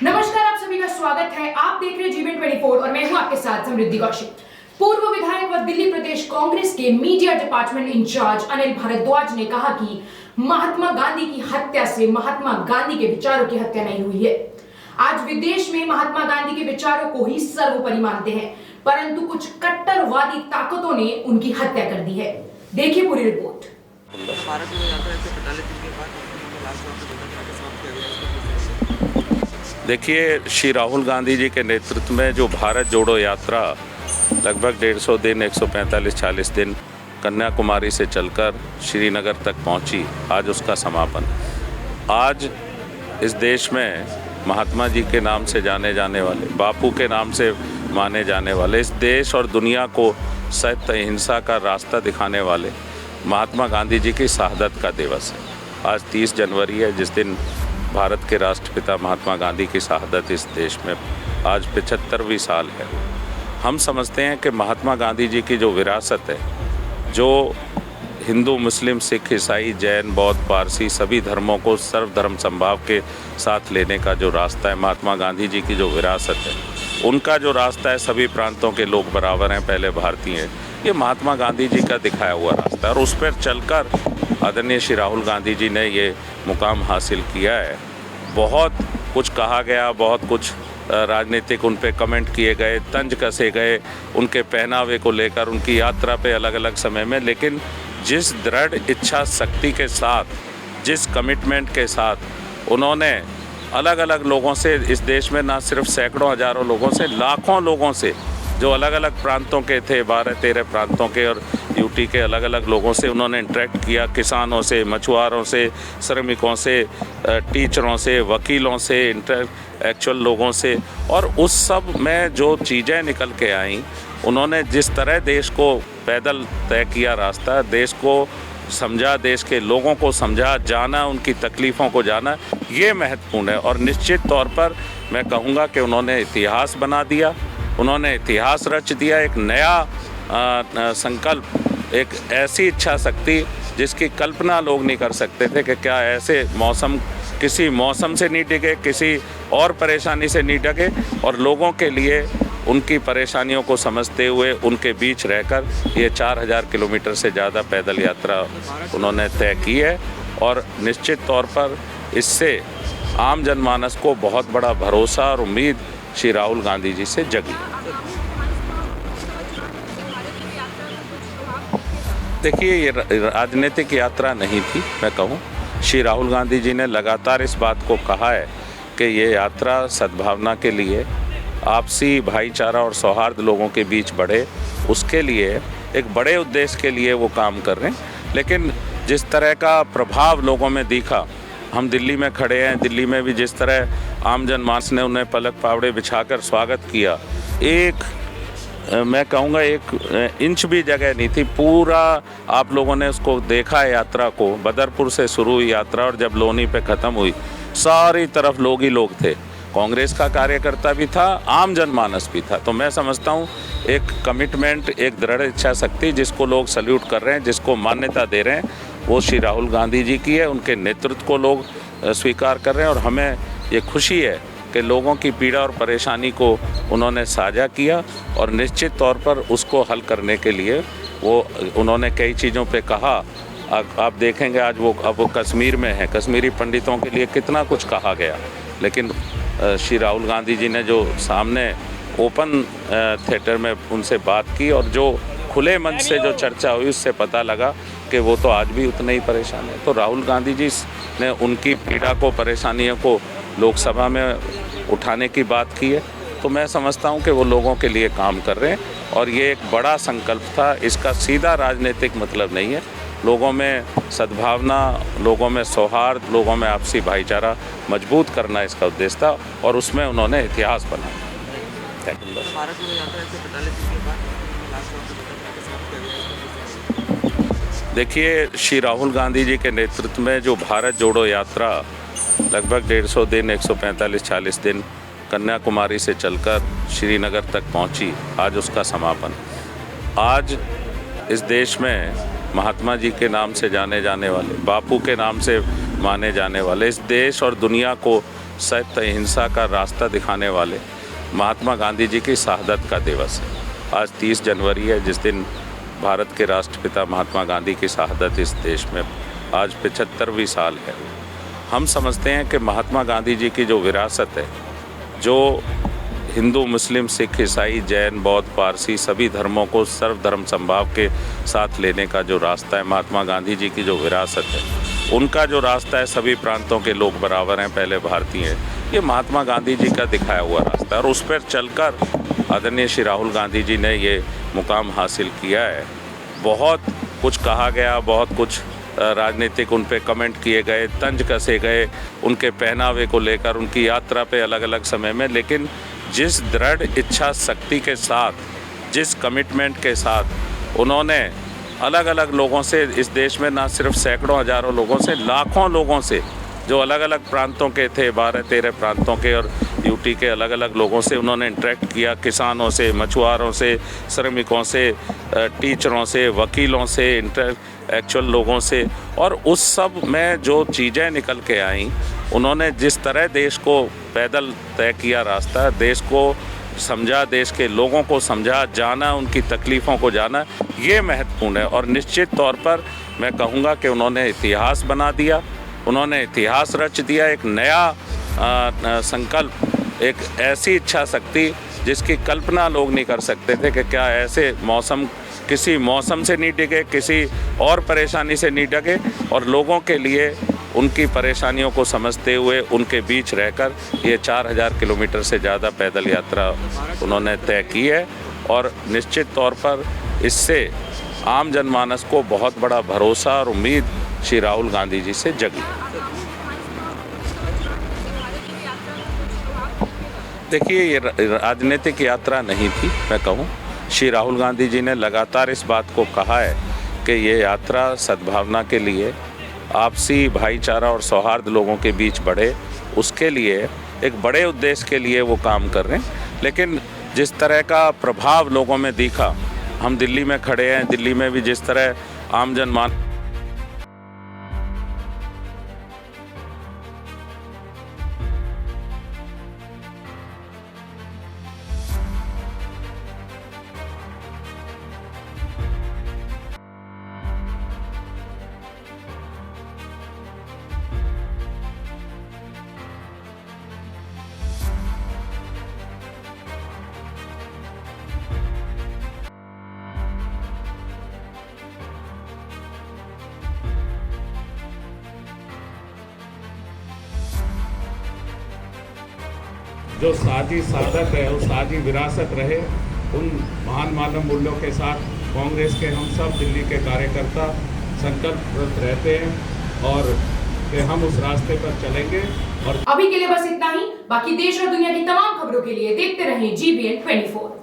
नमस्कार, आप सभी का स्वागत है। आप देख रहे हैं जीवन 24 और मैं हूं आपके साथ समृद्धि कौशिक। पूर्व विधायक व दिल्ली प्रदेश कांग्रेस के media department incharge Anil Bhardwaj ने कहा कि महात्मा गांधी की हत्या से महात्मा गांधी के विचारों की हत्या नहीं हुई है। आज विदेश में महात्मा गांधी के विचारों को ही सर्वोपरि मानते हैं, परंतु कुछ कट्टरवादी ताकतों ने उनकी हत्या कर दी है। देखिए पूरी रिपोर्ट। देखिए, श्री राहुल गांधी जी के नेतृत्व में जो भारत जोड़ो यात्रा लगभग 150 दिन 145-40 दिन कन्याकुमारी से चलकर श्रीनगर तक पहुंची, आज उसका समापन। आज इस देश में महात्मा जी के नाम से जाने जाने वाले, बापू के नाम से माने जाने वाले, इस देश और दुनिया को सत्य अहिंसा का रास्ता दिखाने वाले महात्मा गांधी जी की शहादत का दिवस है। आज 30 जनवरी है, जिस दिन भारत के राष्ट्रपिता महात्मा गांधी की शहादत इस देश में आज 75वीं साल है। हम समझते हैं कि महात्मा गांधी जी की जो विरासत है, जो हिंदू, मुस्लिम, सिख, ईसाई, जैन, बौद्ध, पारसी सभी धर्मों को सर्वधर्म समभाव के साथ लेने का जो रास्ता है, महात्मा गांधी जी की जो विरासत है, उनका जो रास्ता है, सभी प्रांतों के लोग बराबर हैं, पहले भारतीय हैं, ये महात्मा गांधी जी का दिखाया हुआ रास्ता है और उस पर चलकर आदरणीय श्री राहुल गांधी जी ने ये मुकाम हासिल किया है। बहुत कुछ कहा गया, बहुत कुछ राजनीतिक उन पे कमेंट किए गए, तंज कसे गए उनके पहनावे को लेकर, उनकी यात्रा पे अलग अलग समय में, लेकिन जिस दृढ़ इच्छा शक्ति के साथ, जिस कमिटमेंट के साथ उन्होंने अलग अलग लोगों से, इस देश में ना सिर्फ सैकड़ों हजारों लोगों से, लाखों लोगों से जो अलग अलग प्रांतों के थे, 12-13 प्रांतों के और यूटी के अलग अलग लोगों से उन्होंने इंटरेक्ट किया। किसानों से, मछुआरों से, श्रमिकों से, टीचरों से, वकीलों से, इंटेलेक्चुअल लोगों से, और उस सब में जो चीज़ें निकल के आईं, उन्होंने जिस तरह देश को पैदल तय किया रास्ता, देश को समझा, देश के लोगों को समझा, जाना, उनकी तकलीफ़ों को जाना, ये महत्वपूर्ण है। और निश्चित तौर पर मैं कहूँगा कि उन्होंने इतिहास बना दिया, उन्होंने इतिहास रच दिया, एक नया संकल्प, एक ऐसी इच्छा शक्ति जिसकी कल्पना लोग नहीं कर सकते थे कि क्या ऐसे मौसम, किसी मौसम से नहीं डिगे, किसी और परेशानी से नहीं डगे, और लोगों के लिए उनकी परेशानियों को समझते हुए उनके बीच रहकर ये 4000 किलोमीटर से ज़्यादा पैदल यात्रा उन्होंने तय की है। और निश्चित तौर पर इससे आम जनमानस को बहुत बड़ा भरोसा और उम्मीद श्री राहुल गांधी जी से जगी। देखिए, ये राजनीतिक यात्रा नहीं थी, मैं कहूँ श्री राहुल गांधी जी ने लगातार इस बात को कहा है कि ये यात्रा सद्भावना के लिए, आपसी भाईचारा और सौहार्द लोगों के बीच बढ़े, उसके लिए एक बड़े उद्देश्य के लिए वो काम कर रहे हैं। लेकिन जिस तरह का प्रभाव लोगों में दिखा, हम दिल्ली में खड़े हैं, दिल्ली में भी जिस तरह आम जनमानस ने उन्हें पलक पावड़े बिछाकर स्वागत किया, एक मैं कहूँगा 1 इंच भी जगह नहीं थी। पूरा आप लोगों ने उसको देखा है, यात्रा को। बदरपुर से शुरू हुई यात्रा और जब लोनी पे ख़त्म हुई, सारी तरफ लोग ही लोग थे। कांग्रेस का कार्यकर्ता भी था, आम जनमानस भी था। तो मैं समझता हूँ एक कमिटमेंट, एक दृढ़ इच्छा शक्ति जिसको लोग सल्यूट कर रहे हैं, जिसको मान्यता दे रहे हैं, वो श्री राहुल गांधी जी की है। उनके नेतृत्व को लोग स्वीकार कर रहे हैं और हमें ये खुशी है कि लोगों की पीड़ा और परेशानी को उन्होंने साझा किया और निश्चित तौर पर उसको हल करने के लिए उन्होंने कई चीज़ों पे कहा। आप देखेंगे आज अब वो कश्मीर में है, कश्मीरी पंडितों के लिए कितना कुछ कहा गया, लेकिन श्री राहुल गांधी जी ने जो सामने ओपन थिएटर में उनसे बात की और जो खुले मंच से जो चर्चा हुई, उससे पता लगा कि वो तो आज भी उतने ही परेशान है। तो राहुल गांधी जी ने उनकी पीड़ा को, परेशानियों को लोकसभा में उठाने की बात की है। तो मैं समझता हूँ कि वो लोगों के लिए काम कर रहे हैं और ये एक बड़ा संकल्प था। इसका सीधा राजनीतिक मतलब नहीं है। लोगों में सद्भावना, लोगों में सौहार्द, लोगों में आपसी भाईचारा मजबूत करना इसका उद्देश्य था और उसमें उन्होंने इतिहास बनाया। देखिए, श्री राहुल गांधी जी के नेतृत्व में जो भारत जोड़ो यात्रा लगभग 150 दिन 145-40 दिन कन्याकुमारी से चलकर श्रीनगर तक पहुंची, आज उसका समापन। आज इस देश में महात्मा जी के नाम से जाने जाने वाले, बापू के नाम से माने जाने वाले, इस देश और दुनिया को सत्य अहिंसा का रास्ता दिखाने वाले महात्मा गांधी जी की शहादत का दिवस है। आज 30 जनवरी है, जिस दिन भारत के राष्ट्रपिता महात्मा गांधी की शहादत इस देश में आज 75वीं साल है। हम समझते हैं कि महात्मा गांधी जी की जो विरासत है, जो हिंदू, मुस्लिम, सिख, ईसाई, जैन, बौद्ध, पारसी सभी धर्मों को सर्वधर्म समभाव के साथ लेने का जो रास्ता है, महात्मा गांधी जी की जो विरासत है, उनका जो रास्ता है, सभी प्रांतों के लोग बराबर हैं, पहले भारतीय हैं, ये महात्मा गांधी जी का दिखाया हुआ रास्ता है और उस पर चलकर आदरणीय श्री राहुल गांधी जी ने ये मुकाम हासिल किया है। बहुत कुछ कहा गया, बहुत कुछ राजनीतिक उन पे कमेंट किए गए, तंज कसे गए उनके पहनावे को लेकर, उनकी यात्रा पे अलग अलग समय में, लेकिन जिस दृढ़ इच्छा शक्ति के साथ, जिस कमिटमेंट के साथ उन्होंने अलग अलग लोगों से, इस देश में ना सिर्फ सैकड़ों हजारों लोगों से, लाखों लोगों से जो अलग अलग प्रांतों के थे, 12-13 प्रांतों के और यूटी के अलग अलग लोगों से उन्होंने इंटरेक्ट किया, किसानों से, मछुआरों से, श्रमिकों से, टीचरों से, वकीलों से, एक्चुअल लोगों से, और उस सब में जो चीज़ें निकल के आईं, उन्होंने जिस तरह देश को पैदल तय किया रास्ता, देश को समझा, देश के लोगों को समझा, जाना, उनकी तकलीफ़ों को जाना, ये महत्वपूर्ण है। और निश्चित तौर पर मैं कहूँगा कि उन्होंने इतिहास बना दिया, उन्होंने इतिहास रच दिया, एक नया संकल्प, एक ऐसी इच्छा शक्ति जिसकी कल्पना लोग नहीं कर सकते थे कि क्या ऐसे मौसम, किसी मौसम से नहीं डिगे, किसी और परेशानी से नहीं डगे, और लोगों के लिए उनकी परेशानियों को समझते हुए उनके बीच रहकर ये 4000 किलोमीटर से ज़्यादा पैदल यात्रा उन्होंने तय की है। और निश्चित तौर पर इससे आम जनमानस को बहुत बड़ा भरोसा और उम्मीद श्री राहुल गांधी जी से जगी। देखिए, ये राजनीतिक यात्रा नहीं थी, मैं कहूँ श्री राहुल गांधी जी ने लगातार इस बात को कहा है कि ये यात्रा सद्भावना के लिए, आपसी भाईचारा और सौहार्द लोगों के बीच बढ़े, उसके लिए एक बड़े उद्देश्य के लिए वो काम कर रहे हैं। लेकिन जिस तरह का प्रभाव लोगों में दिखा, हम दिल्ली में खड़े हैं, दिल्ली में भी जिस तरह आम जनमान जो साझी साधक है, उस साझी विरासत रहे, उन महान मानव मूल्यों के साथ कांग्रेस के हम सब दिल्ली के कार्यकर्ता संकल्परत रहते हैं और कि हम उस रास्ते पर चलेंगे। और अभी के लिए बस इतना ही। बाकी देश और दुनिया की तमाम खबरों के लिए देखते रहें GBN 24।